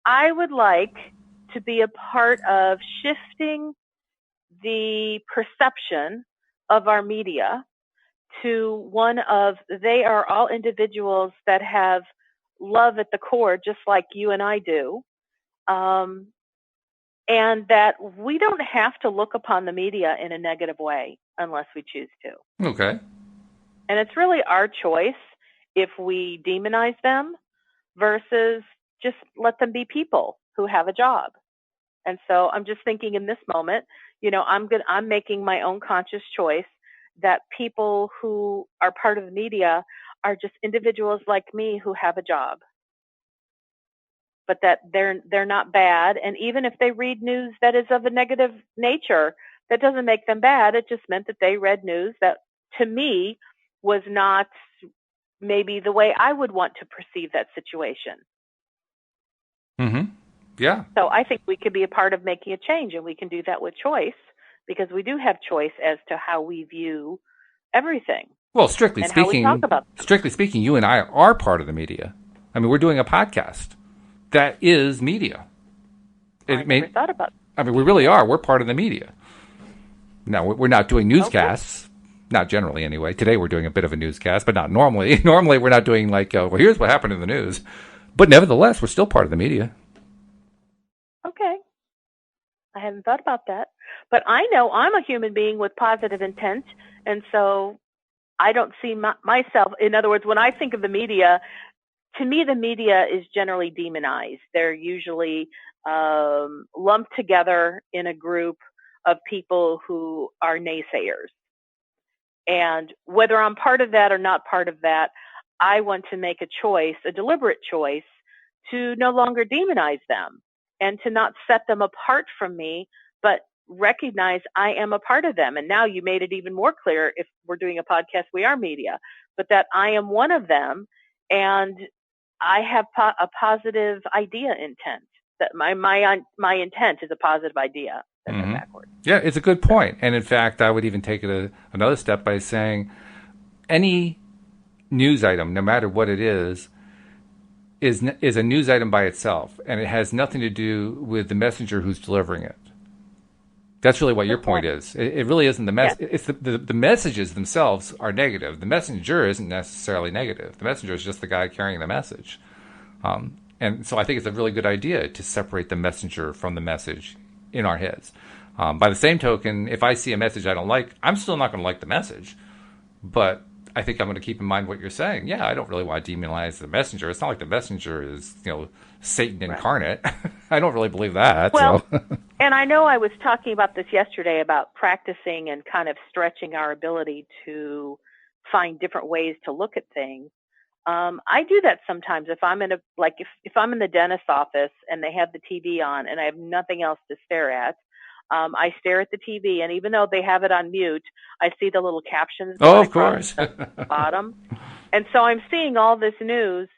I would like to be a part of shifting the perception of our media to one of they are all individuals that have love at the core, just like you and I do. and that we don't have to look upon the media in a negative way unless we choose to. Okay. And it's really our choice if we demonize them versus just let them be people who have a job. And so I'm just thinking in this moment, I'm making my own conscious choice that people who are part of the media are just individuals like me who have a job, but that they're not bad. And even if they read news that is of a negative nature, that doesn't make them bad. It just meant that they read news that, to me, was not maybe the way I would want to perceive that situation. Mm-hmm. Yeah. So I think we could be a part of making a change, and we can do that with choice, because we do have choice as to how we view everything. Well, strictly speaking, you and I are part of the media. I mean, we're doing a podcast that is media. I never thought about it. I mean, we really are. We're part of the media. Now, we're not doing newscasts. Okay. Not generally, anyway. Today we're doing a bit of a newscast, but not normally. Normally we're not doing like, well, here's what happened in the news. But nevertheless, we're still part of the media. Okay. I hadn't thought about that. But I know I'm a human being with positive intent, and so I don't see myself. In other words, when I think of the media, to me, the media is generally demonized. They're usually lumped together in a group of people who are naysayers. And whether I'm part of that or not part of that, I want to make a choice, a deliberate choice, to no longer demonize them and to not set them apart from me, but recognize I am a part of them. And now you made it even more clear, if we're doing a podcast, we are media, but that I am one of them, and I have a positive idea intent. That my intent is a positive idea. Mm-hmm. Backwards. Yeah, it's a good point. And in fact, I would even take it another step by saying any news item, no matter what it is a news item by itself, and it has nothing to do with the messenger who's delivering it. That's really what your point is. It really isn't the message. Yeah. It's the messages themselves are negative. The messenger isn't necessarily negative. The messenger is just the guy carrying the message. And so I think it's a really good idea to separate the messenger from the message in our heads. By the same token, if I see a message I don't like, I'm still not going to like the message. But I think I'm going to keep in mind what you're saying. Yeah, I don't really want to demonize the messenger. It's not like the messenger is, Satan incarnate. I don't really believe that. Well, and I know I was talking about this yesterday about practicing and kind of stretching our ability to find different ways to look at things. I do that sometimes if I'm in if I'm in the dentist's office and they have the TV on and I have nothing else to stare at. I stare at the TV, and even though they have it on mute, I see the little captions. Oh, of course. At the bottom. And so I'm seeing all this news,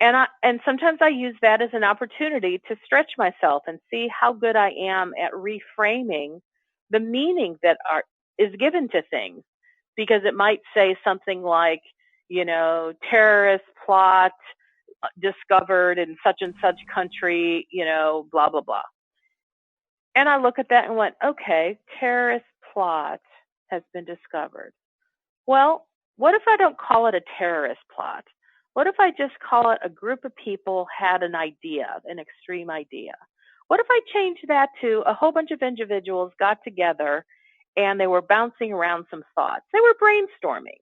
and sometimes I use that as an opportunity to stretch myself and see how good I am at reframing the meaning that is given to things, because it might say something like, terrorist plot discovered in such and such country, blah, blah, blah. And I look at that and went, okay, terrorist plot has been discovered. Well, what if I don't call it a terrorist plot? What if I just call it a group of people had an idea, an extreme idea? What if I change that to a whole bunch of individuals got together and they were bouncing around some thoughts? They were brainstorming.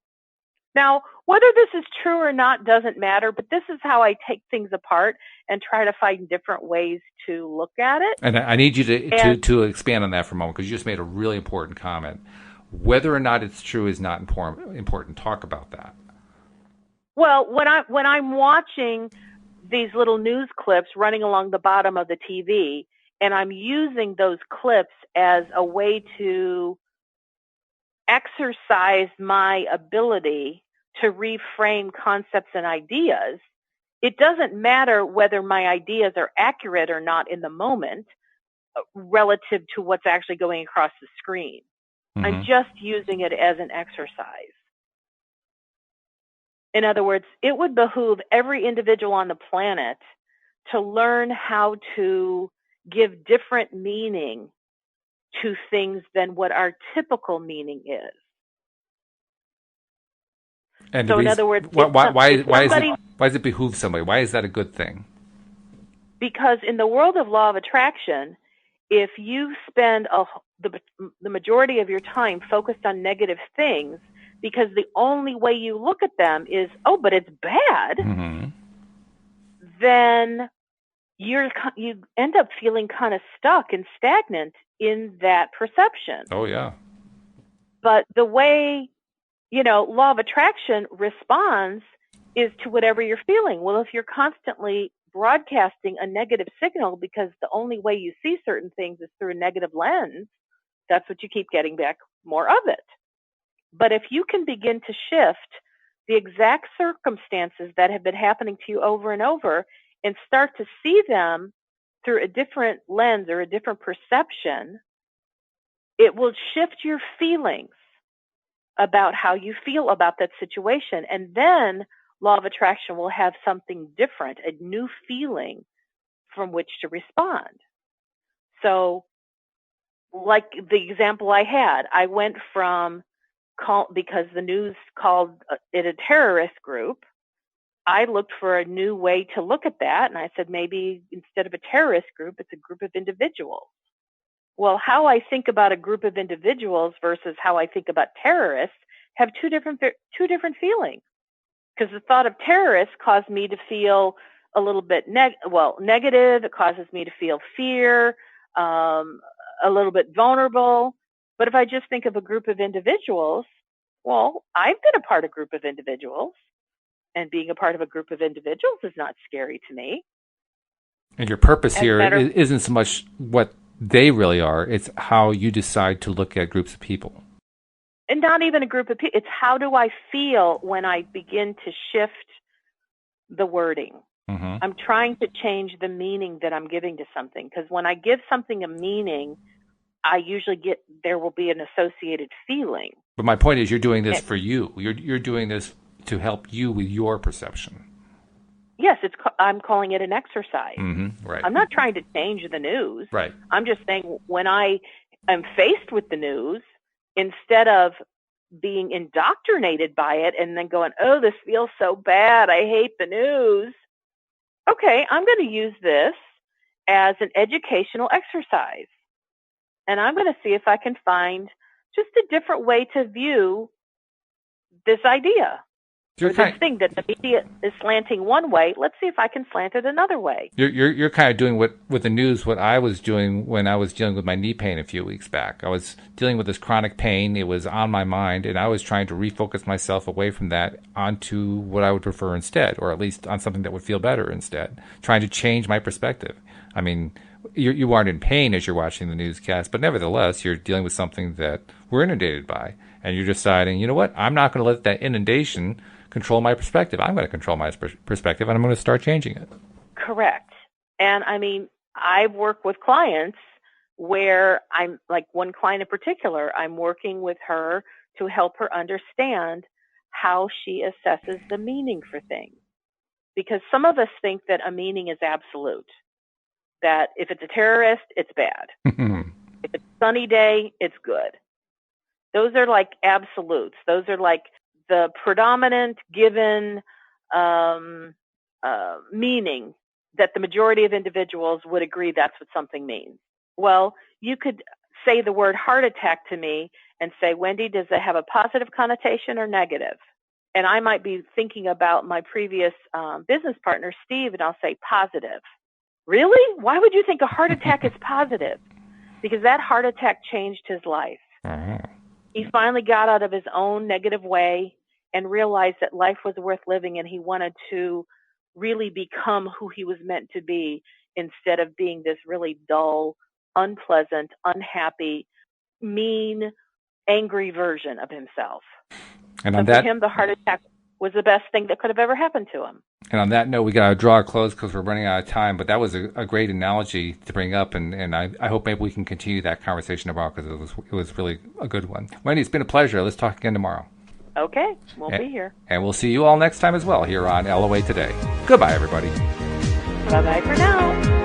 Now, whether this is true or not doesn't matter, but this is how I take things apart and try to find different ways to look at it. And I need you to expand on that for a moment, because you just made a really important comment. Whether or not it's true is not important. Talk about that. Well, when I'm watching these little news clips running along the bottom of the TV, and I'm using those clips as a way to exercise my ability to reframe concepts and ideas, it doesn't matter whether my ideas are accurate or not in the moment relative to what's actually going across the screen. Mm-hmm. I'm just using it as an exercise. In other words, it would behoove every individual on the planet to learn how to give different meaning to things than what our typical meaning is. And so, in other words, why does it behoove somebody? Why is that a good thing? Because in the world of law of attraction, if you spend the majority of your time focused on negative things because the only way you look at them is, oh, but it's bad, Mm-hmm. then you end up feeling kind of stuck and stagnant in that perception. Oh, yeah. But the way, law of attraction responds is to whatever you're feeling. Well, if you're constantly broadcasting a negative signal because the only way you see certain things is through a negative lens, that's what you keep getting back, more of it. But if you can begin to shift the exact circumstances that have been happening to you over and over and start to see them through a different lens or a different perception, it will shift your feelings about how you feel about that situation. And then law of attraction will have something different, a new feeling from which to respond. So, like the example I had, I went from, because the news called it a terrorist group, I looked for a new way to look at that, and I said maybe instead of a terrorist group, it's a group of individuals. Well, how I think about a group of individuals versus how I think about terrorists have two different feelings. Because the thought of terrorists caused me to feel a little bit negative. It causes me to feel fear, a little bit vulnerable. But if I just think of a group of individuals, well, I've been a part of a group of individuals, and being a part of a group of individuals is not scary to me. And your purpose here isn't so much what they really are, it's how you decide to look at groups of people. And not even a group of people. It's how do I feel when I begin to shift the wording. Mm-hmm. I'm trying to change the meaning that I'm giving to something. Because when I give something a meaning, I usually there will be an associated feeling. But my point is, you're doing this for you. You're doing this to help you with your perception. Yes, I'm calling it an exercise. Mm-hmm. Right. I'm not trying to change the news. Right. I'm just saying when I am faced with the news, instead of being indoctrinated by it and then going, oh, this feels so bad, I hate the news. Okay, I'm going to use this as an educational exercise. And I'm going to see if I can find just a different way to view this idea. Or this thing that the media is slanting one way, let's see if I can slant it another way. You're kind of doing with the news what I was doing when I was dealing with my knee pain a few weeks back. I was dealing with this chronic pain. It was on my mind, and I was trying to refocus myself away from that onto what I would prefer instead, or at least on something that would feel better instead, trying to change my perspective. I mean, you aren't in pain as you're watching the newscast, but nevertheless, you're dealing with something that we're inundated by, and you're deciding, you know what, I'm not going to let that inundation control my perspective. I'm going to control my perspective, and I'm going to start changing it. Correct. And I mean, I've worked with clients where I'm, like one client in particular, I'm working with her to help her understand how she assesses the meaning for things. Because some of us think that a meaning is absolute, that if it's a terrorist, it's bad. If it's a sunny day, it's good. Those are like absolutes. Those are like the predominant given meaning that the majority of individuals would agree that's what something means. Well, you could say the word heart attack to me and say, Wendy, does it have a positive connotation or negative? And I might be thinking about my previous business partner, Steve, and I'll say positive. Really? Why would you think a heart attack is positive? Because that heart attack changed his life. Uh-huh. He finally got out of his own negative way and realized that life was worth living, and he wanted to really become who he was meant to be instead of being this really dull, unpleasant, unhappy, mean, angry version of himself. And for him, the heart attack was the best thing that could have ever happened to him. And on that note, we got to draw a close because we're running out of time. But that was a great analogy to bring up, and I hope maybe we can continue that conversation tomorrow because it was really a good one. Wendy, it's been a pleasure. Let's talk again tomorrow. Okay, we'll be here. And we'll see you all next time as well here on LOA Today. Goodbye, everybody. Bye-bye for now.